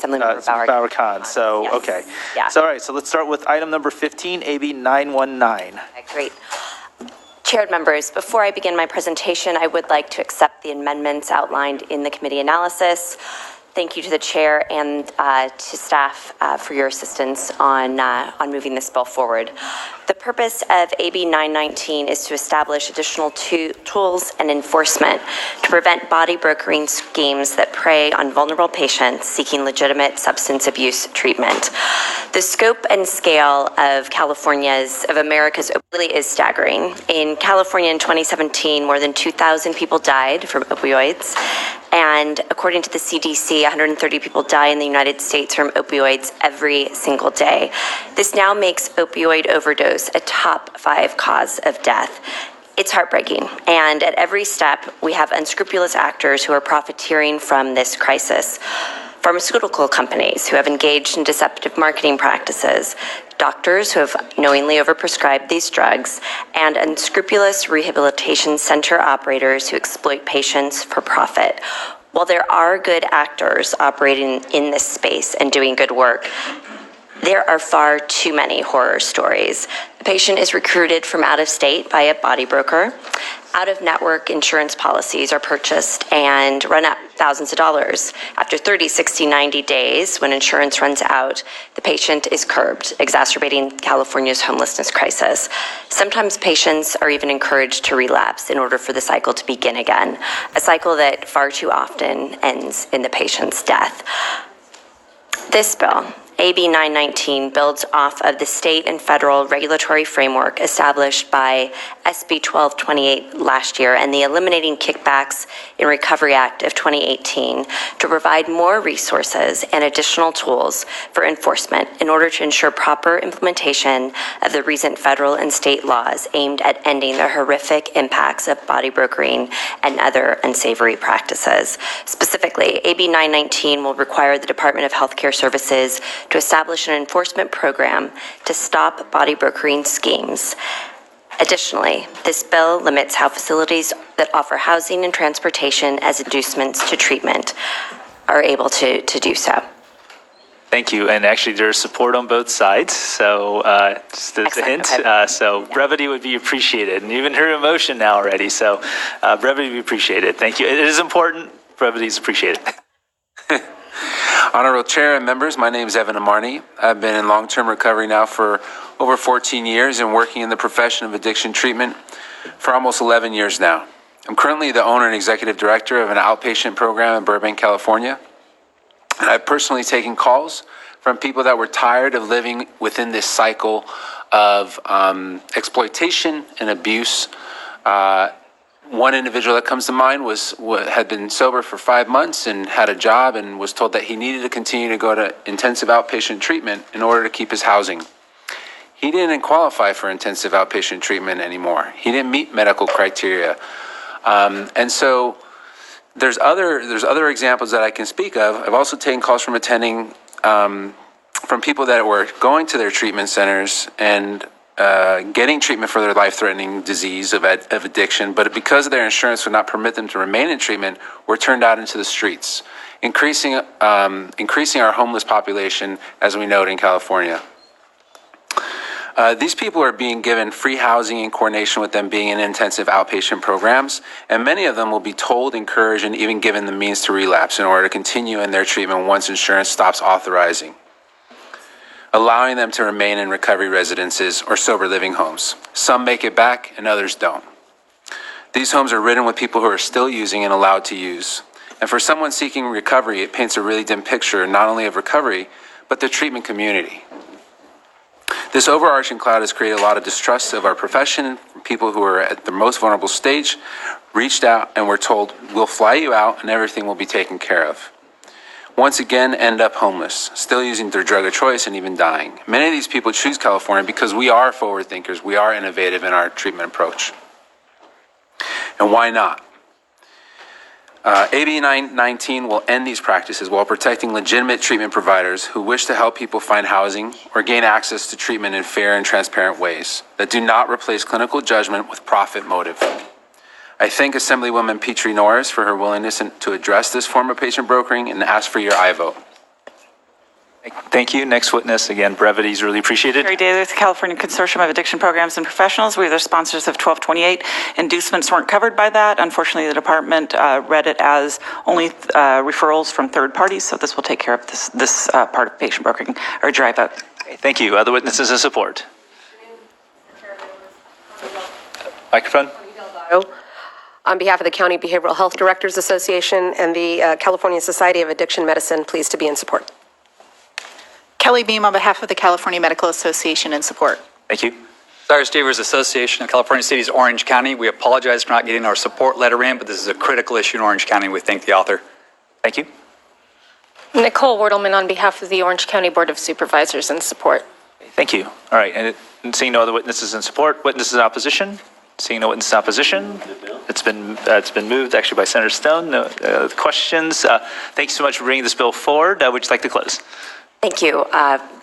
Assemblymember Bauer Khan. So, Yes. okay. Yeah. So, all right. So let's start with item number 15, AB 919. Okay, great. Chaired members, before I begin my presentation, I would like to accept the amendments outlined in the committee analysis. Thank you to the chair and to staff for your assistance on moving this bill forward. The purpose of AB 919 is to establish additional tools and enforcement to prevent body brokering schemes that prey on vulnerable patients seeking legitimate substance abuse treatment. The scope and scale of America's really is staggering. In California in 2017, more than 2,000 people died from opioids. And according to the CDC, 130 people die in the United States from opioids every single day. This now makes opioid overdose a top 5 cause of death. It's heartbreaking. And at every step, we have unscrupulous actors who are profiteering from this crisis. Pharmaceutical companies who have engaged in deceptive marketing practices, doctors who have knowingly overprescribed these drugs, and unscrupulous rehabilitation center operators who exploit patients for profit. While there are good actors operating in this space and doing good work, there are far too many horror stories. The patient is recruited from out of state by a body broker. Out-of-network insurance policies are purchased and run up thousands of dollars. After 30, 60, 90 days, when insurance runs out, the patient is curbed, exacerbating California's homelessness crisis. Sometimes patients are even encouraged to relapse in order for the cycle to begin again, a cycle that far too often ends in the patient's death. This bill, AB 919, builds off of the state and federal regulatory framework established by SB 1228 last year and the Eliminating Kickbacks in Recovery Act of 2018 to provide more resources and additional tools for enforcement in order to ensure proper implementation of the recent federal and state laws aimed at ending the horrific impacts of body brokering and other unsavory practices. Specifically, AB 919 will require the Department of Healthcare Services to establish an enforcement program to stop body brokering schemes. Additionally, this bill limits how facilities that offer housing and transportation as inducements to treatment are able to do so. Thank you. And actually, there's support on both sides. So just as a hint, so brevity would be appreciated. And you even heard emotion now already. So brevity would be appreciated. Thank you. It is important. Brevity is appreciated. Honorable Chair and members, my name is Evan Amarni. I've been in long-term recovery now for over 14 years and working in the profession of addiction treatment for almost 11 years now. I'm currently the owner and executive director of an outpatient program in Burbank, California. And I've personally taken calls from people that were tired of living within this cycle of exploitation and abuse. One individual that comes to mind had been sober for 5 months and had a job and was told that he needed to continue to go to intensive outpatient treatment in order to keep his housing. He didn't qualify for intensive outpatient treatment anymore. He didn't meet medical criteria. And so there's other examples that I can speak of. I've also taken calls from from people that were going to their treatment centers and getting treatment for their life-threatening disease of addiction, but because their insurance would not permit them to remain in treatment, were turned out into the streets, increasing our homeless population, as we note in California. These people are being given free housing in coordination with them being in intensive outpatient programs, and many of them will be told, encouraged, and even given the means to relapse in order to continue in their treatment once insurance stops authorizing, allowing them to remain in recovery residences or sober living homes. Some make it back and others don't. These homes are ridden with people who are still using and allowed to use. And for someone seeking recovery, it paints a really dim picture not only of recovery, but the treatment community. This overarching cloud has created a lot of distrust of our profession. People who are at the most vulnerable stage reached out and were told, we'll fly you out and everything will be taken care of. Once again, end up homeless, still using their drug of choice and even dying. Many of these people choose California because we are forward thinkers, we are innovative in our treatment approach. And why not? AB 919 will end these practices while protecting legitimate treatment providers who wish to help people find housing or gain access to treatment in fair and transparent ways that do not replace clinical judgment with profit motive. I thank Assemblywoman Petrie Norris for her willingness to address this form of patient brokering and ask for your aye vote. Thank you. Next witness, again, brevity is really appreciated. Carrie Daly with the California Consortium of Addiction Programs and Professionals. We are the sponsors of 1228. Inducements weren't covered by that. Unfortunately, the department read it as only referrals from third parties, so this will take care of this part of patient brokering or dry vote. Okay, thank you. Other witnesses in support? Microphone? On behalf of the County Behavioral Health Directors Association and the California Society of Addiction Medicine, pleased to be in support. Kelly Beam on behalf of the California Medical Association in support. Thank you. Cyrus Devers Association of California Cities, Orange County. We apologize for not getting our support letter in, but this is a critical issue in Orange County. We thank the author. Thank you. Nicole Wortelman on behalf of the Orange County Board of Supervisors in support. Thank you. All right, and seeing no other witnesses in support, witnesses in opposition? Seeing no witnesses in opposition? It's been moved actually by Senator Stone. No questions. Thank you so much for bringing this bill forward. Would you like to close? Thank you.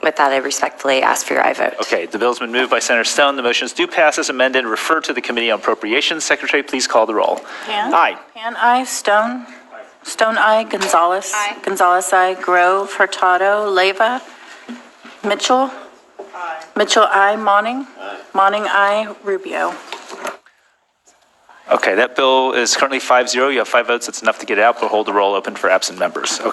With that, I respectfully ask for your aye vote. Okay, the bill's been moved by Senator Stone. The motions do pass as amended. Refer to the Committee on Appropriations. Secretary, please call the roll. Pan? Aye. Pan, aye. Stone? Stone, aye. Gonzalez? Aye. Gonzalez, aye. Grove? Hurtado? Leyva? Mitchell? Aye. Mitchell, aye. Monning? Aye. Monning, aye. Rubio? Okay, that bill is currently 5-0. You have 5 votes. That's enough to get it out, but hold the roll open for absent members. Okay.